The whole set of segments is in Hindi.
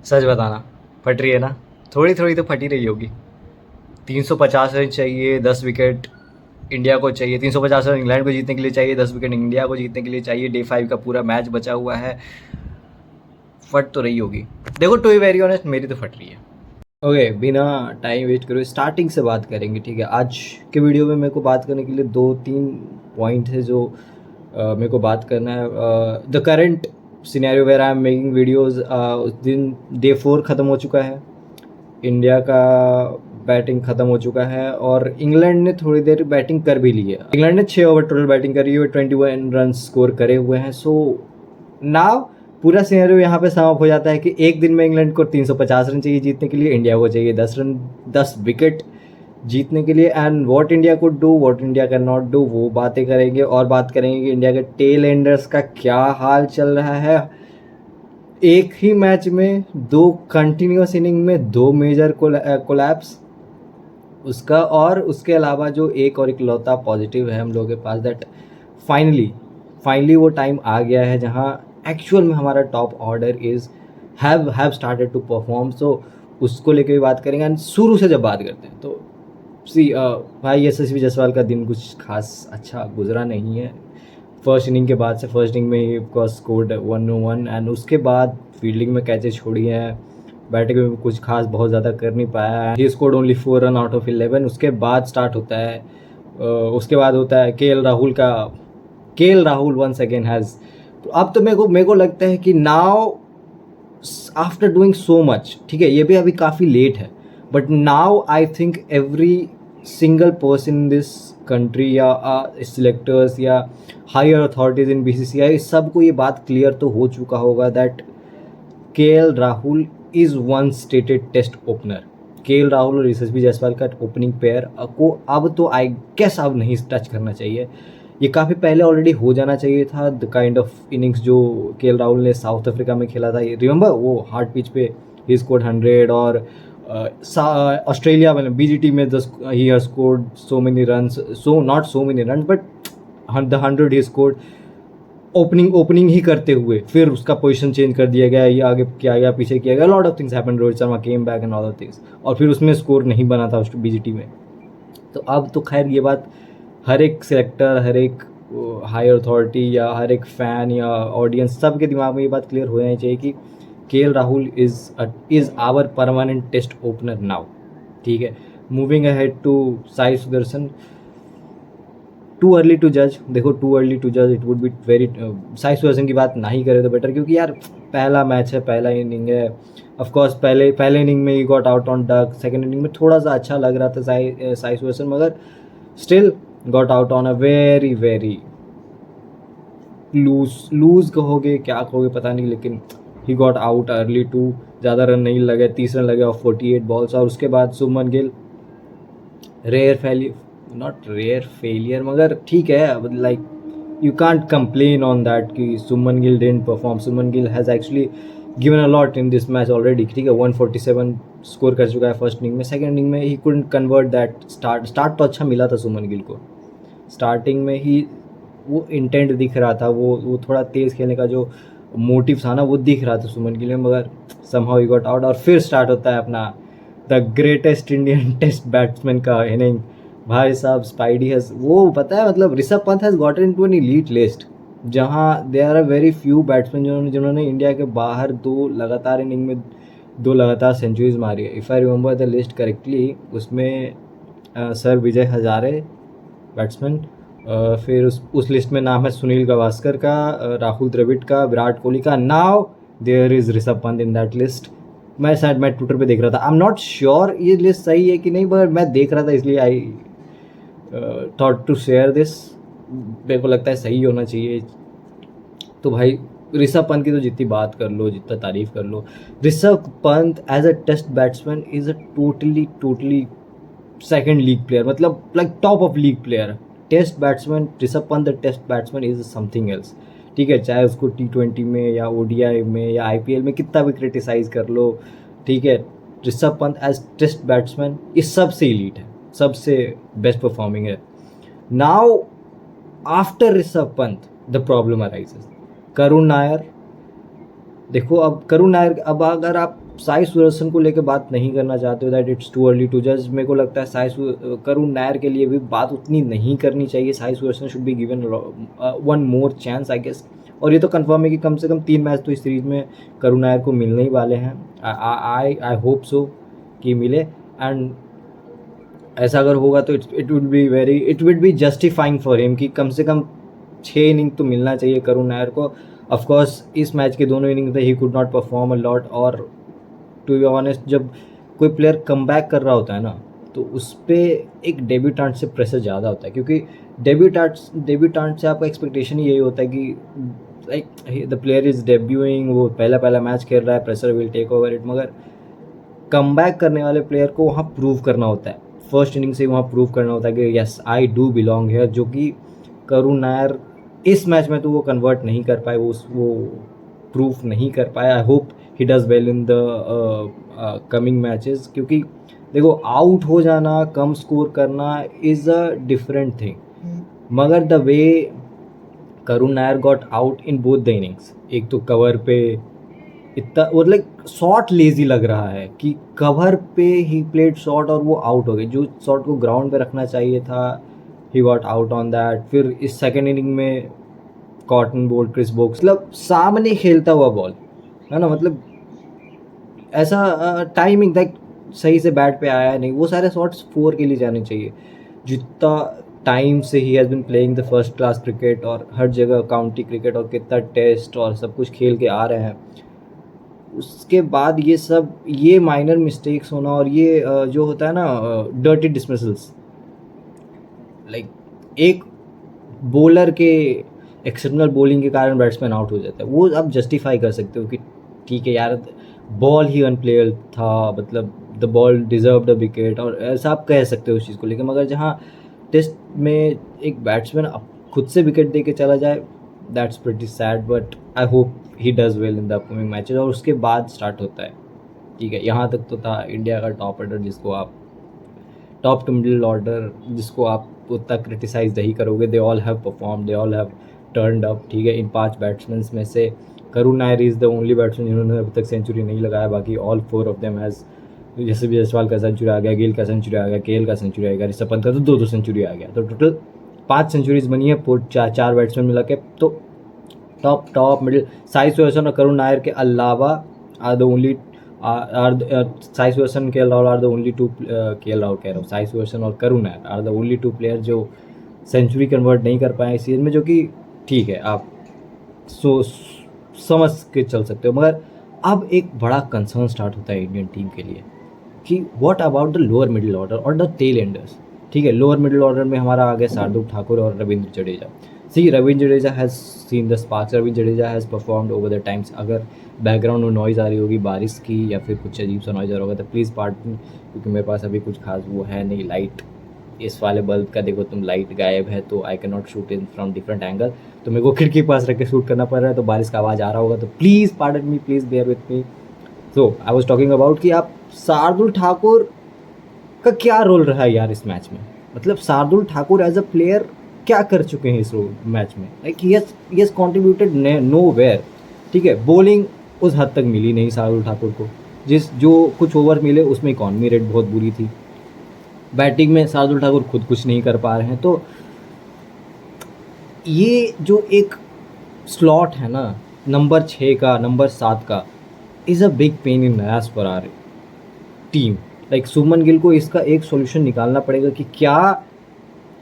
सच बताना, फट रही है ना? थोड़ी थोड़ी तो फटी रही होगी। 350 रन चाहिए, 10 विकेट इंडिया को चाहिए। 350 रन इंग्लैंड को जीतने के लिए चाहिए, 10 विकेट इंडिया को जीतने के लिए चाहिए। डे 5 का पूरा मैच बचा हुआ है। फट तो रही होगी। देखो, टू बी वेरी ऑनेस्ट, मेरी तो फट रही है। ओके, बिना टाइम वेस्ट करे स्टार्टिंग से बात करेंगे, ठीक है? आज के वीडियो में मेरे को बात करने के लिए 2-3 पॉइंट है जो मेरे को बात करना है। The current scenario where I am making videos, उस दिन डे 4 ख़त्म हो चुका है। इंडिया का बैटिंग ख़त्म हो चुका है और इंग्लैंड ने थोड़ी देर बैटिंग कर भी ली है। इंग्लैंड ने 6 ओवर टोटल बैटिंग करी है, 21 रन स्कोर करे हुए हैं। सो नाउ पूरा सिनेरियो यहाँ पे समाप्त हो जाता है कि एक दिन में इंग्लैंड को 350 रन चाहिए जीतने के लिए, इंडिया को चाहिए 10 रन, 10 विकेट जीतने के लिए। And what India could do, what India can not do, वो बातें करेंगे। और बात करेंगे कि इंडिया के टेल एंडर्स का क्या हाल चल रहा है। एक ही मैच में 2 कंटिन्यूस इनिंग में 2 मेजर कोलैप्स उसका, और उसके अलावा जो एक और इकलौता पॉजिटिव है हम लोगों के पास, दैट फाइनली वो टाइम आ गया है जहां एक्चुअल में हमारा top order is have started to perform. So उसको लेके भी बात करेंगे। एंड शुरू से जब बात करते हैं तो सी भाई यशस्वी जायसवाल का दिन कुछ खास अच्छा गुजरा नहीं है। फर्स्ट इनिंग के बाद से, फर्स्ट इनिंग में ही ऑफकोर्स स्कोर्ड 101 एंड उसके बाद फील्डिंग में कैचेज छोड़ी हैं, बैटिंग में कुछ खास बहुत ज़्यादा कर नहीं पाया। He scored only 4 run out of 11। उसके बाद स्टार्ट होता है उसके बाद होता है के L Rahul once again has. तो अब तो मेरे को लगता है कि now after doing so much, ठीक है, ये भी अभी काफ़ी लेट है, but now I think every single person in this country या सिलेक्टर्स या हायर अथॉरिटीज़ इन बीसीसीआई, सबको ये बात क्लियर तो हो चुका होगा that K L Rahul is one stated test opener. K L Rahul और यशस्वी जायसवाल का ओपनिंग पेयर को अब तो आई गेस अब नहीं टच करना चाहिए। ये काफ़ी पहले ऑलरेडी हो जाना चाहिए था। द काइंड ऑफ इनिंग्स जो के एल राहुल ने साउथ अफ्रीका में खेला था, रिमेंबर वो हार्ड पिच पे ही स्कोर्ड 100, और ऑस्ट्रेलिया में बीजीटी में he has scored so many runs, so not so many runs but the 100 he scored opening ही करते हुए। फिर उसका पोजीशन चेंज कर दिया गया, ये आगे किया गया, पीछे किया गया, lot of things happened. Rohit Sharma came back and all of things, और फिर उसमें स्कोर नहीं बना था उस बीजीटी में। तो अब तो खैर ये बात हर एक सेलेक्टर, हर एक हायर अथॉरिटी या हर एक फ़ैन या ऑडियंस, सब के दिमाग में ये बात क्लियर हो जानी चाहिए कि K L Rahul is our permanent test opener now, ठीक है। Moving ahead to Sai Sudharsan, too early to जज। देखो, टू अर्ली टू जज, it would be very, Sai Sudharsan की बात ना ही करे तो बेटर, क्योंकि यार पहला मैच है, पहला इनिंग है। ऑफकोर्स पहले इनिंग में ही got out on duck, second inning में थोड़ा सा अच्छा लग रहा था साई सुदर्शन, मगर still got out on a very very loose कहोगे क्या कहोगे पता नहीं, लेकिन he got out early too. ज़्यादा रन नहीं लगे, 30 रन लगे ऑफ 48 बॉल्स। और उसके बाद Shubman Gill, not rare failure, मगर ठीक है, like you can't complain on that कि Shubman Gill didn't perform. Shubman Gill has actually given a lot in this match already, ठीक है। 147 स्कोर कर चुका है फर्स्ट इनिंग में। सेकेंड इनिंग में he couldn't convert that start तो अच्छा मिला था सुमन गिल को। स्टार्टिंग में ही वो इंटेंट दिख रहा था, वो थोड़ा तेज़ खेलने का जो मोटिव था ना, वो दिख रहा था सुमन गिल में, मगर समहाउ ही गॉट आउट। और फिर स्टार्ट होता है अपना the greatest Indian test batsman का इनिंग। भाई साहब, स्पाइडी हैज़, वो पता है मतलब, Rishabh Pant has gotten into an elite list, जहाँ they are a very few batsman जिन्होंने इंडिया के बाहर 2 लगातार इनिंग में 2 लगातार सेंचुरीज मारी है। If I remember the list correctly, उसमें सर विजय हजारे बैट्समैन, फिर उस लिस्ट में नाम है सुनील गावस्कर का, राहुल द्रविड़ का, विराट कोहली का। Now there is Rishabh Pant in that list. मैं ट्विटर पे देख रहा था, आई एम नॉट श्योर ये लिस्ट सही है कि नहीं, पर मैं देख रहा था इसलिए I thought to share this. मेरे को लगता है सही होना चाहिए। तो भाई ऋषभ पंत की तो जितनी बात कर लो, जितना तारीफ कर लो, Rishabh Pant as a test batsman is a totally second league player, मतलब like top of league player. Test batsman Rishabh Pant, the test batsman is something else, ठीक है। चाहे उसको T20 में या ODI में या IPL में कितना भी क्रिटिसाइज कर लो, ठीक है, Rishabh Pant as test batsman is सबसे इलीट है, सबसे बेस्ट परफॉर्मिंग है। Now after Rishabh Pant the problem arises. Karun Nair, देखो अब करुण नायर, अब अगर आप साई सुदर्शन को लेकर बात नहीं करना चाहते हो, that it's too early to जज। मेरे को लगता है करुण नायर के लिए भी बात उतनी नहीं करनी चाहिए। Sai Sudharsan should be given one more chance I guess. और ये तो कंफर्म है कि कम से कम 3 मैच तो इस सीरीज में करुण नायर को मिलने ही वाले हैं। आई होप सो कि मिले, एंड ऐसा अगर होगा तो it would B justifying for him कि कम से कम 6 इनिंग तो मिलना चाहिए करुण नायर को। ऑफकोर्स इस मैच के दोनों इनिंग में he could not perform a lot, और टू बी ऑनेस्ट जब कोई प्लेयर कम बैक कर रहा होता है ना, तो उस पर एक डेब्यूटेंट से प्रेशर ज़्यादा होता है, क्योंकि डेब्यूटेंट से आपका एक्सपेक्टेशन ही यही होता है कि like the player is debuting, वो पहला मैच खेल रहा है, pressure will take over it. मगर कम बैक करने वाले प्लेयर को वहाँ प्रूव करना होता है, फर्स्ट इनिंग से ही वहाँ प्रूव करना होता है कि yes I do belong here, जो कि करुण नायर इस मैच में तो वो कन्वर्ट नहीं कर पाए, वो प्रूफ नहीं कर पाए। I hope he does well in the coming matches, क्योंकि देखो आउट हो जाना, कम स्कोर करना इज़ अ डिफरेंट थिंग, मगर the way Karun Nair got out in both the innings, एक तो कवर पे इतना वो लाइक शॉट लेजी लग रहा है कि कवर पे ही प्लेड शॉट और वो आउट हो गए, जो शॉट को ग्राउंड पे रखना चाहिए था ही गॉट आउट ऑन दैट। फिर इस सेकेंड इनिंग में कॉटन बोल्ट, क्रिस वोक्स, मतलब सामने खेलता हुआ बॉल है ना, मतलब ऐसा टाइमिंग लाइक सही से बैट पे आया नहीं, वो सारे शॉट्स 4 के लिए जाने चाहिए। जितना टाइम से he has been playing the first class cricket और हर जगह काउंटी क्रिकेट और कितना टेस्ट और सब कुछ खेल के आ रहे हैं, उसके बाद ये माइनर मिस्टेक्स होना और ये जो होता है ना डर्टी डिसमिसल्स, लाइक एक बॉलर के एक्सेप्शनल बॉलिंग के कारण बैट्समैन आउट हो जाता है, वो आप जस्टिफाई कर सकते हो कि ठीक है यार बॉल ही अनप्लेयर था, मतलब the ball deserved a wicket, और ऐसा आप कह सकते हो उस चीज़ को लेकर। मगर जहाँ टेस्ट में एक बैट्समैन खुद से विकेट दे के चला जाए, that's pretty sad, but I hope he does well in the upcoming matches. और उसके बाद स्टार्ट होता है, ठीक है, यहाँ तक तो था इंडिया का टॉप ऑर्डर, जिसको आप टॉप टू मिडिल ऑर्डर जिसको आप उतना क्रिटिसाइज नहीं करोगे, they all have perform, they all have turned up, ठीक है। इन 5 बैट्समैन में से Karun Nair is the only batsman जिन्होंने अभी तक सेंचुरी नहीं लगाया, बाकी ऑल 4 ऑफ देम हैज़, जैसे भी जायसवाल का सेंचुरी आ गया, गिल का सेंचुरी आ गया, केएल का सेंचुरी आ गया, ऋषभ पंत का तो 2-2 सेंचुरी आ गया, तो टोटल 5 सेंचुरीज बनी है 4 बैट्समैन मिला के। तो टॉप मिडिल साई सुदर्शन और करुण नायर के अलावा are the only Sai Sudharsan के अलावा आर द ओनली 2 के अलावा कह रहा हूँ, साई सुदर्शन और Karun Nair are the only 2 player जो सेंचुरी कन्वर्ट नहीं कर पाए इस सीजन में, जो कि ठीक है आप समझ के चल सकते हो। मगर अब एक बड़ा कंसर्न स्टार्ट होता है इंडियन टीम के लिए कि what about the lower middle order और द टेल एंडर्स, ठीक है। लोअर मिडिल ऑर्डर में हमारा आ गया शार्दुल ठाकुर और Ravindra Jadeja. See Ravindra Jadeja has seen the sparks, Ravindra Jadeja has performed over the times. अगर बैकग्राउंड में नॉइज़ आ रही होगी बारिश की या फिर कुछ अजीब सा नॉइज़ आ रहा होगा तो प्लीज़ पार्डन, क्योंकि मेरे पास अभी कुछ खास वो है नहीं, लाइट इस वाले बल्ब का देखो तुम लाइट गायब है, तो I can not shoot in from different angle, तो मेरे को खिड़की के पास रख के शूट करना पड़ रहा है, तो बारिश का आवाज़ आ रहा होगा तो please pardon me, please bear with me. So I was talking about कि आप शार्दुल ठाकुर का क्या रोल रहा है यार इस मैच में, मतलब Shardul Thakur as a player क्या कर चुके हैं इस मैच में, like he has contributed nowhere, ठीक है। बॉलिंग उस हद तक मिली नहीं शार्दुल ठाकुर को, जो कुछ ओवर मिले उसमें इकॉनमी रेट बहुत बुरी थी। बैटिंग में शार्दुल ठाकुर खुद कुछ नहीं कर पा रहे हैं, तो ये जो एक स्लॉट है ना नंबर 6 का, नंबर 7 का, is a big pain in ass for our team. Like Shubman Gill को इसका एक सॉल्यूशन निकालना पड़ेगा कि क्या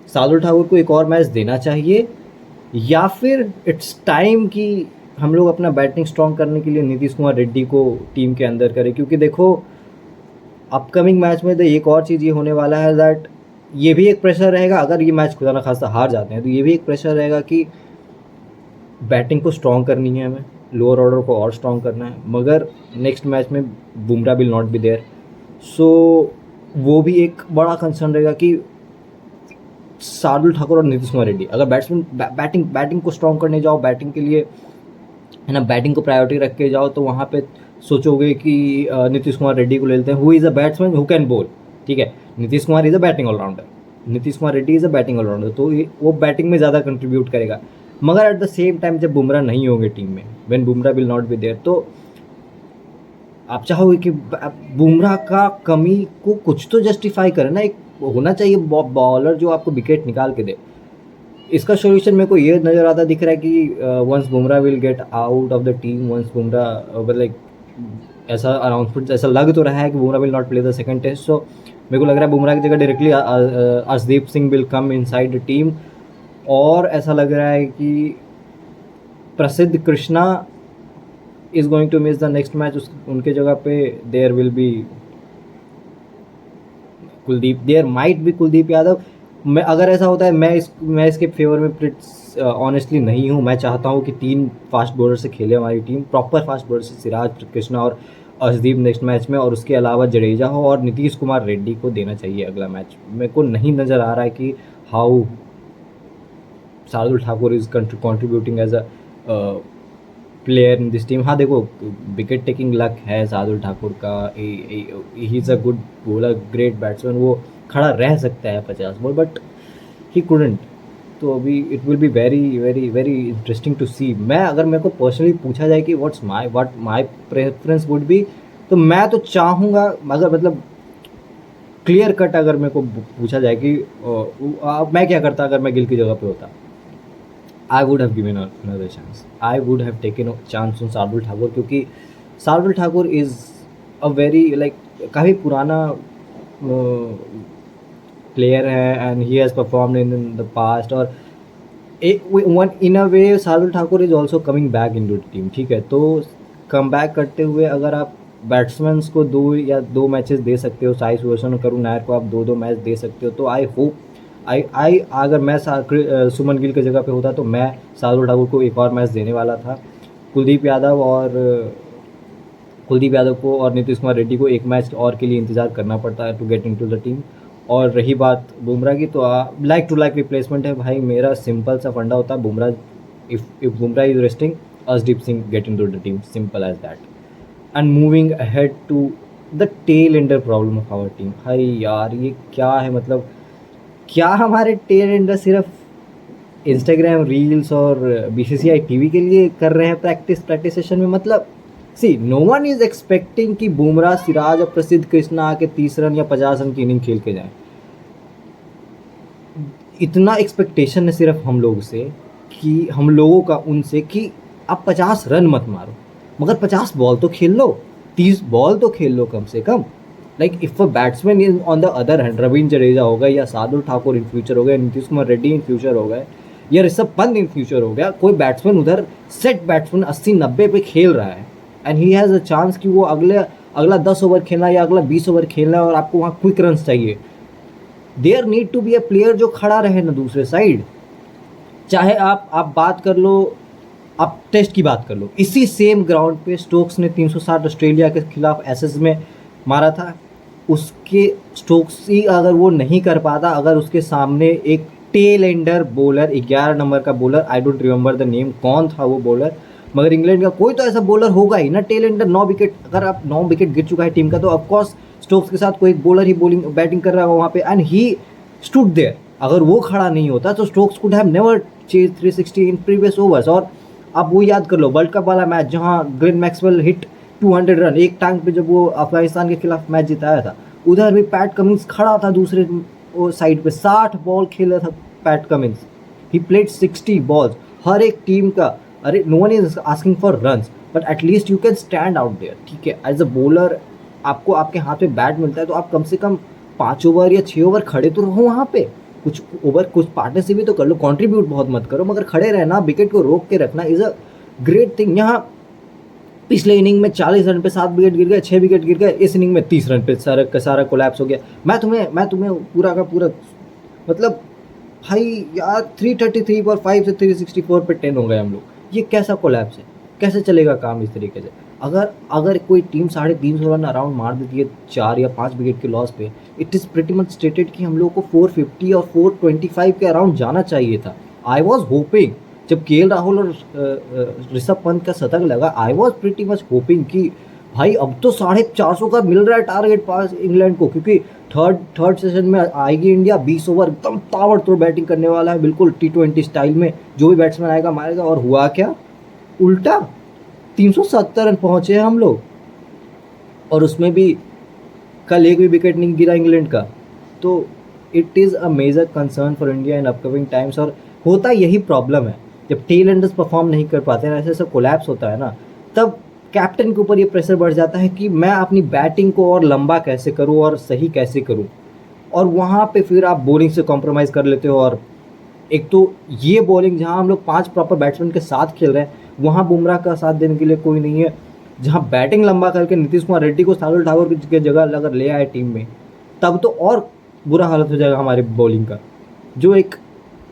शार्दुल ठाकुर को एक और मैच देना चाहिए, या फिर इट्स टाइम कि हम लोग अपना बैटिंग स्ट्रॉन्ग करने के लिए नीतीश कुमार रेड्डी को टीम के अंदर करें। क्योंकि देखो अपकमिंग मैच में तो एक और चीज़ ये होने वाला है दैट ये भी एक प्रेशर रहेगा, अगर ये मैच खुदा ना खास्ता हार जाते हैं तो ये भी एक प्रेशर रहेगा कि बैटिंग को स्ट्रॉन्ग करनी है हमें, लोअर ऑर्डर को और स्ट्रॉन्ग करना है, मगर नेक्स्ट मैच में Bumrah will not be there, so वो भी एक बड़ा कंसर्न रहेगा कि शार्दुल ठाकुर और नीतीश कुमार रेड्डी अगर बैटिंग को स्ट्रॉन्ग करने जाओ, बैटिंग के लिए है ना, बैटिंग को प्रायोरिटी रख के जाओ, तो वहाँ पे सोचोगे कि नीतीश कुमार रेड्डी को ले लेते हैं, who is a batsman who can bowl, ठीक है। Nitish Kumar is a batting all rounder, Nitish Kumar Reddy is a batting all rounder, तो वो बैटिंग में ज़्यादा कंट्रीब्यूट करेगा। मगर एट द सेम टाइम जब बुमराह नहीं होंगे टीम में, when Bumrah will not be there, तो आप चाहोगे कि बुमराह का कमी को कुछ तो जस्टिफाई करे ना, एक होना चाहिए बॉलर जो आपको विकेट निकाल के दे। इसका सॉल्यूशन मेरे को ये नज़र आता दिख रहा है कि once Bumrah will get out of the team, once Bumrah like ऐसा अनाउंसमेंट ऐसा लग तो रहा है कि Bumrah will not play the second test. So मेरे को लग रहा है बुमराह की जगह directly Arshdeep Singh will come inside the team. और ऐसा लग रहा है कि Prasidh Krishna is going to miss the next match. उनके जगह पे there will be Kuldeep, there might be Kuldeep Yadav. मैं अगर ऐसा होता है मैं इसके फेवर में ऑनेस्टली नहीं हूँ। मैं चाहता हूँ कि 3 फास्ट बॉलर से खेले हमारी टीम, प्रॉपर फास्ट बॉलर से, सिराज, कृष्णा और अर्शदीप नेक्स्ट मैच में, और उसके अलावा जडेजा हो और नीतीश कुमार रेड्डी को देना चाहिए अगला मैच। मेरे को नहीं नज़र आ रहा है कि how Shardul Thakur is contributing as a player in this team. हाँ देखो, विकेट टेकिंग लक है शार्दुल ठाकुर का, he is a good bowler, great batsman, वो खड़ा रह सकता है 50 बॉल, बट ही कुडंट। तो अभी it will be very very very interesting to see. मैं अगर मेरे को पर्सनली पूछा जाए कि what my preference would be, तो मैं तो चाहूँगा, अगर मतलब क्लियर कट अगर मेरे को पूछा जाए कि मैं क्या करता अगर मैं गिल की जगह पे होता, I would have given another chance. I would have taken a chance on Shardul Thakur, क्योंकि Shardul Thakur is a very like काफ़ी पुराना प्लेयर है and he has performed in the past. और one in a way Shardul Thakur is also coming back in to the team, ठीक है। तो कम बैक करते हुए अगर आप बैट्समैन्स को 2 मैचेस दे सकते हो, साई सुदर्शन और करुण नायर को आप 2 मैच दे सकते हो, तो आई होप आई अगर मैं सुमन गिल की जगह पे होता तो मैं शार्दुल ठाकुर को एक और मैच देने वाला था। कुलदीप यादव को और नीतीश कुमार रेड्डी को एक मैच और के लिए इंतज़ार करना पड़ता है to get into the team. और रही बात बुमराह की, तो लाइक टू लाइक रिप्लेसमेंट है भाई। मेरा सिंपल सा फंडा होता है, Bumrah if Bumrah is resting, Arshdeep Singh get into the team, simple as that. And moving ahead to the tail ender problem of our team. भाई यार ये क्या है, मतलब क्या हमारे टेल एंडर सिर्फ इंस्टाग्राम रील्स और बीसीसीआई टीवी के लिए कर रहे हैं प्रैक्टिस सेशन में? मतलब see no one is expecting कि बुमराह, सिराज और प्रसिद्ध कृष्णा आके 30 रन या 50 रन की इनिंग खेल के जाए। इतना एक्सपेक्टेशन है सिर्फ हम लोग से, कि हम लोगों का उनसे, कि आप 50 रन मत मारो, मगर 50 बॉल तो खेल लो, 30 बॉल तो खेल लो कम से कम। Like if a batsman is on the other hand, Ravindra Jadeja हो गया या शार्दुल ठाकुर इन फ्यूचर हो गया, नीतीश कुमार रेड्डी इन फ्यूचर हो गए, या ऋषभ पंत इन फ्यूचर हो गया, कोई बैट्समैन उधर सेट बैट्समैन 80-90 पे खेल रहा है and he has a chance कि वो अगला 10 ओवर खेलना है या अगला 20 ओवर खेलना है और आपको वहाँ क्विक रन्स चाहिए, there need to be a player जो खड़ा रहे ना दूसरे साइड। चाहे आप बात कर लो, आप टेस्ट की बात कर लो, इसी सेम ग्राउंड पे स्टोक्स ने 360 ऑस्ट्रेलिया के खिलाफ एसेस में मारा था। उसके स्टोक्स ही अगर वो नहीं कर पाता, अगर उसके सामने एक टेल एंडर बॉलर, 11 नंबर का bowler, I don't remember the name, कौन था वो बॉलर, मगर इंग्लैंड का कोई तो ऐसा बॉलर होगा ही ना टेल एंडर। 9 विकेट, अगर आप 9 विकेट गिर चुका है टीम का, तो ऑफकोर्स स्टोक्स के साथ कोई एक बॉलर ही बैटिंग कर रहा होगा वहाँ पे, एंड ही स्टूड देयर। अगर वो खड़ा नहीं होता तो Stokes could have never chase 360 in previous overs. और आप वो याद कर लो वर्ल्ड कप वाला मैच जहाँ ग्लेन मैक्सवेल हिट 200 रन एक टांग पे, जब वो अफगानिस्तान के खिलाफ मैच जिताया था, उधर भी पैट कमिंस खड़ा था दूसरे साइड पे, 60 बॉल खेला था Pat Cummins, he played 60 balls हर एक टीम का। अरे no one is asking for runs, but at least you can stand out there, ठीक है। एज अ बॉलर आपको आपके हाथ में बैट मिलता है तो आप कम से कम 5 ओवर या 6 ओवर खड़े तो रहो वहाँ पे, कुछ ओवर कुछ पार्टनरशिप भी तो कर लो, कंट्रीब्यूट बहुत मत करो, मगर खड़े रहना, विकेट को रोक के रखना इज़ अ ग्रेट थिंग। यहाँ पिछले इनिंग में 40 रन पे 7 विकेट गिर गए, 6 विकेट गिर गए, इस इनिंग में 30 रन पे सारा का सारा कोलैप्स हो गया। मैं तुम्हें पूरा का पूरा, मतलब भाई यार 333 पर 5 से 364 पे 10 हो गए हम लोग, ये कैसा कोलैप्स है? कैसे चलेगा काम इस तरीके से? अगर कोई टीम 350 रन अराउंड मार देती है 4 या 5 विकेट के लॉस पे, it is pretty much stated कि हम लोग को 450 और 425 के अराउंड जाना चाहिए था। आई वॉज होपिंग, जब केएल राहुल और ऋषभ पंत का शतक लगा, I was pretty much hopping कि भाई अब तो 450 का मिल रहा है टारगेट पास इंग्लैंड को, क्योंकि थर्ड सेशन में आएगी इंडिया, 20 ओवर एकदम ताबड़तोड़ बैटिंग करने वाला है, बिल्कुल T20 स्टाइल में, जो भी बैट्समैन आएगा मारेगा। और हुआ क्या? उल्टा 370 रन पहुंचे हैं हम लोग। और उसमें भी कल एक भी विकेट नहीं गिरा इंग्लैंड का। तो it is a major concern for India in upcoming times. और होता यही प्रॉब्लम है, जब टेल एंडर्स परफॉर्म नहीं कर पाते हैं, ऐसे सब कोलैप्स होता है ना, तब कैप्टन के ऊपर ये प्रेशर बढ़ जाता है कि मैं अपनी बैटिंग को और लंबा कैसे करूं और सही कैसे करूं। और वहाँ पे फिर आप बॉलिंग से कॉम्प्रोमाइज़ कर लेते हो। और एक तो ये बॉलिंग जहाँ हम लोग 5 प्रॉपर बैट्समैन के साथ खेल रहे हैं, वहाँ बुमराह का साथ देने के लिए कोई नहीं है। जहाँ बैटिंग लंबा करके नीतीश कुमार रेड्डी को शार्दुल ठाकुर की जगह अगर ले आए टीम में, तब तो और बुरा हालत हो जाएगा हमारे बॉलिंग का। जो एक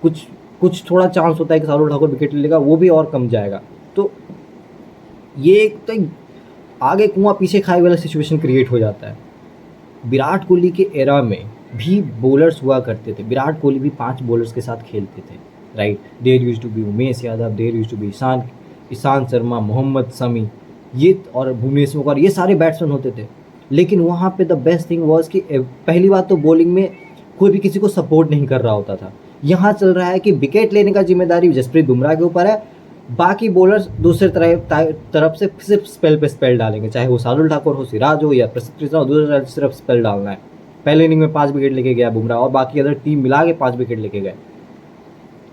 कुछ कुछ थोड़ा चांस होता है कि शार्दुल ठाकुर विकेट ले लेगा, वो भी और कम जाएगा। तो ये एक तो एक आगे कुआं पीछे खाए वाला सिचुएशन क्रिएट हो जाता है। विराट कोहली के एरा में भी बॉलर्स हुआ करते थे। विराट कोहली भी 5 बॉलर्स के साथ खेलते थे, right. There used to be Umesh Yadav, there used to be Ishant Sharma, Mohammed Shami, ये और भुवनेश्वर कुमार, ये सारे बैट्समैन होते थे। लेकिन वहाँ पे द बेस्ट थिंग वॉज कि पहली बात तो बॉलिंग में कोई भी किसी को सपोर्ट नहीं कर रहा होता था। यहाँ चल रहा है कि विकेट लेने का जिम्मेदारी जसप्रीत बुमराह के ऊपर है, बाकी बॉलर्स दूसरे तरफ से सिर्फ स्पेल पे स्पेल डालेंगे, चाहे वो शार्दुल ठाकुर हो, सिराज हो या प्रसिद्ध कृष्णा हो, दूसरी तरफ सिर्फ स्पेल डालना है। पहले इनिंग में 5 विकेट लेके गया बुमराह और बाकी अदर टीम मिला के 5 विकेट लेके गए।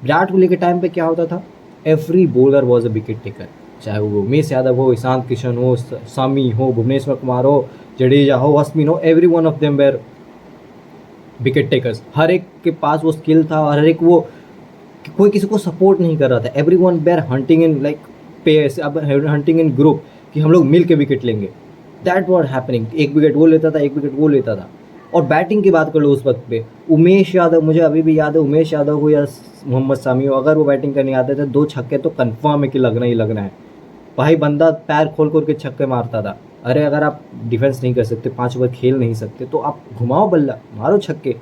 विराट कोहली के टाइम पे क्या होता था, every bowler was a wicket taker, चाहे वो उमेश यादव हो, ईशांत किशन हो, शमी हो, भुवनेश्वर कुमार हो, जडेजा हो, अश्विन हो, every one of them were wicket takers. हर एक के पास वो स्किल था और हर एक वो कोई किसी को सपोर्ट नहीं कर रहा था। Every one were hunting in like pairs, अब हंटिंग इन ग्रुप कि हम लोग मिल के विकेट लेंगे। That what happening. एक विकेट वो लेता था, एक विकेट वो लेता था। और बैटिंग की बात कर लो उस वक्त पे, उमेश यादव, मुझे अभी भी याद है, उमेश यादव हो या मोहम्मद शमी हो, अगर वो बैटिंग करने आते थे 2 छक्के तो कन्फर्म है कि लगना ही लगना है। भाई बंदा पैर खोल खोल के छक्के मारता था। अरे अगर आप डिफेंस नहीं कर सकते, 5 ओवर खेल नहीं सकते, तो आप घुमाओ बल्ला, मारो छक्के।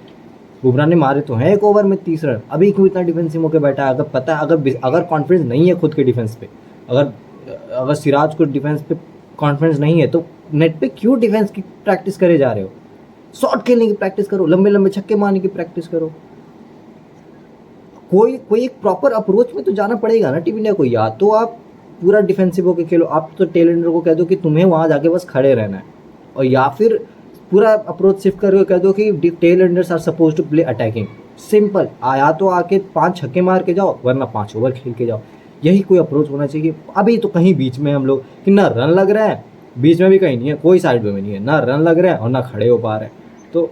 बुमराह ने मारे तो हैं 1 ओवर में 30 रन, अभी क्यों इतना डिफेंसिव होकर बैठा है? अगर पता है, अगर कॉन्फिडेंस नहीं है खुद के डिफेंस पे, अगर सिराज को डिफेंस पे कॉन्फिडेंस नहीं है, तो नेट पे क्यों डिफेंस की प्रैक्टिस करे जा रहे हो? शॉट खेलने की प्रैक्टिस करो, लंबे लंबे छक्के मारने की प्रैक्टिस करो। कोई एक प्रॉपर अप्रोच में तो जाना पड़ेगा ना टीम इंडिया को। या तो आप पूरा डिफेंसिव होकर खेलो, आप तो टेलेंडर को कह दो कि तुम्हें वहाँ जाके बस खड़े रहना है, और या फिर पूरा अप्रोच शिफ्ट करके कह दो कि tailenders are suppose to play attacking. Simple, या तो आके 5 छक्के मार के जाओ, वरना 5 ओवर खेल के जाओ। यही कोई अप्रोच होना चाहिए। अभी तो कहीं बीच में हम लोग कि ना रन लग रहा है, बीच में भी कहीं नहीं है, कोई साइड में नहीं है, ना रन लग रहा है और ना खड़े हो पा रहे हैं। तो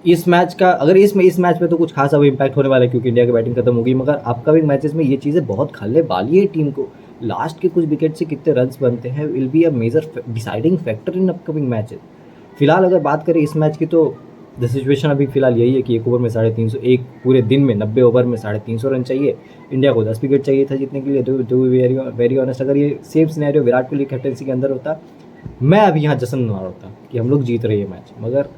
इस मैच का, अगर इस मैच में तो कुछ खासा भी इम्पैक्ट होने वाला है क्योंकि इंडिया की बैटिंग खत्म होगी, मगर अपकमिंग मैचेस में ये चीज़ें बहुत खलने वाली है टीम को। लास्ट के कुछ विकेट से कितने रन्स बनते हैं will be a major deciding factor in upcoming matches. फिलहाल अगर बात करें इस मैच की, तो द सिचुएशन अभी फिलहाल यही है कि 1 ओवर में 350, एक पूरे दिन में 90 ओवर में 350 रन चाहिए। इंडिया को 10 विकेट चाहिए था जीतने के लिए। तो वेरी ऑनेस्ट, अगर ये same scenario Virat Kohli captaincy के अंदर होता, मैं अभी यहाँ जश्न मना रहा होता कि हम लोग जीत रहे हैं मैच। मगर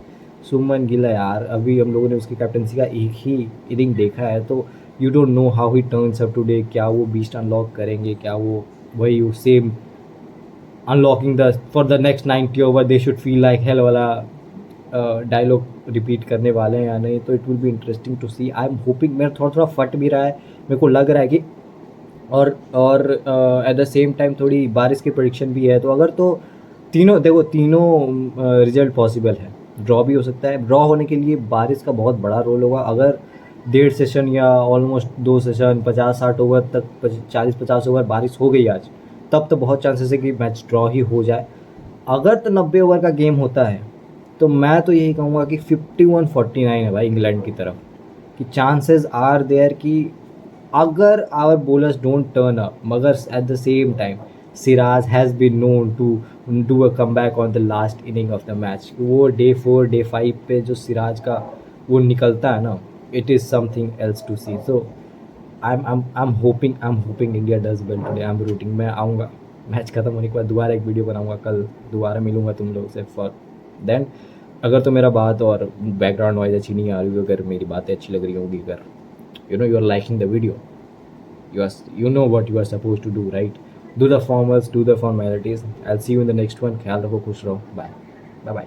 सुमन गिल यार, अभी हम लोगों ने उसकी कैप्टनसी का एक ही इनिंग देखा है, तो you don't know how he turns up today. क्या वो बीस्ट अनलॉक करेंगे? क्या वो वही same unlocking the for the next 90 over they should feel like hell वाला डायलॉग रिपीट करने वाले हैं या नहीं? तो it will be interesting to see. I am hoping. मेरा थोड़ा थोड़ा फट भी रहा है, मेरे को लग रहा है कि और एट द सेम टाइम थोड़ी बारिश की प्रेडिक्शन भी है। तो अगर तो तीनों रिजल्ट पॉसिबल है। ड्रॉ भी हो सकता है। ड्रॉ होने के लिए बारिश का बहुत बड़ा रोल होगा। अगर 1.5 सेशन या ऑलमोस्ट 2 सेशन 50-60 ओवर तक, 40-50 ओवर बारिश हो गई आज, तब तो बहुत चांसेस है कि मैच ड्रॉ ही हो जाए। अगर तो 90 ओवर का गेम होता है, तो मैं तो यही कहूँगा कि 51-49 है भाई इंग्लैंड की तरफ, कि चांसेस आर देयर कि अगर our bowlers don't turn up, मगर at the same time Siraj has been known to do a come back on the last inning of the match. वो डे 4 डे 5 पे जो सिराज का वो निकलता है ना, it is something else to see. So I am hoping India does well today. I am rooting. मैं आऊँगा मैच खत्म होने के बाद, दोबारा एक वीडियो बनाऊँगा, कल दोबारा मिलूँगा तुम लोगों से फॉर देन। अगर तो मेरा बात और बैकग्राउंड वाइज अच्छी नहीं आ रही, अगर मेरी बातें अच्छी लग रही होंगी, अगर you are liking the video, you know what you are supposed to do, right? Do the formals, do the formalities. I'll see you in the next one. ख्याल रखो, खुश रहो, bye bye bye.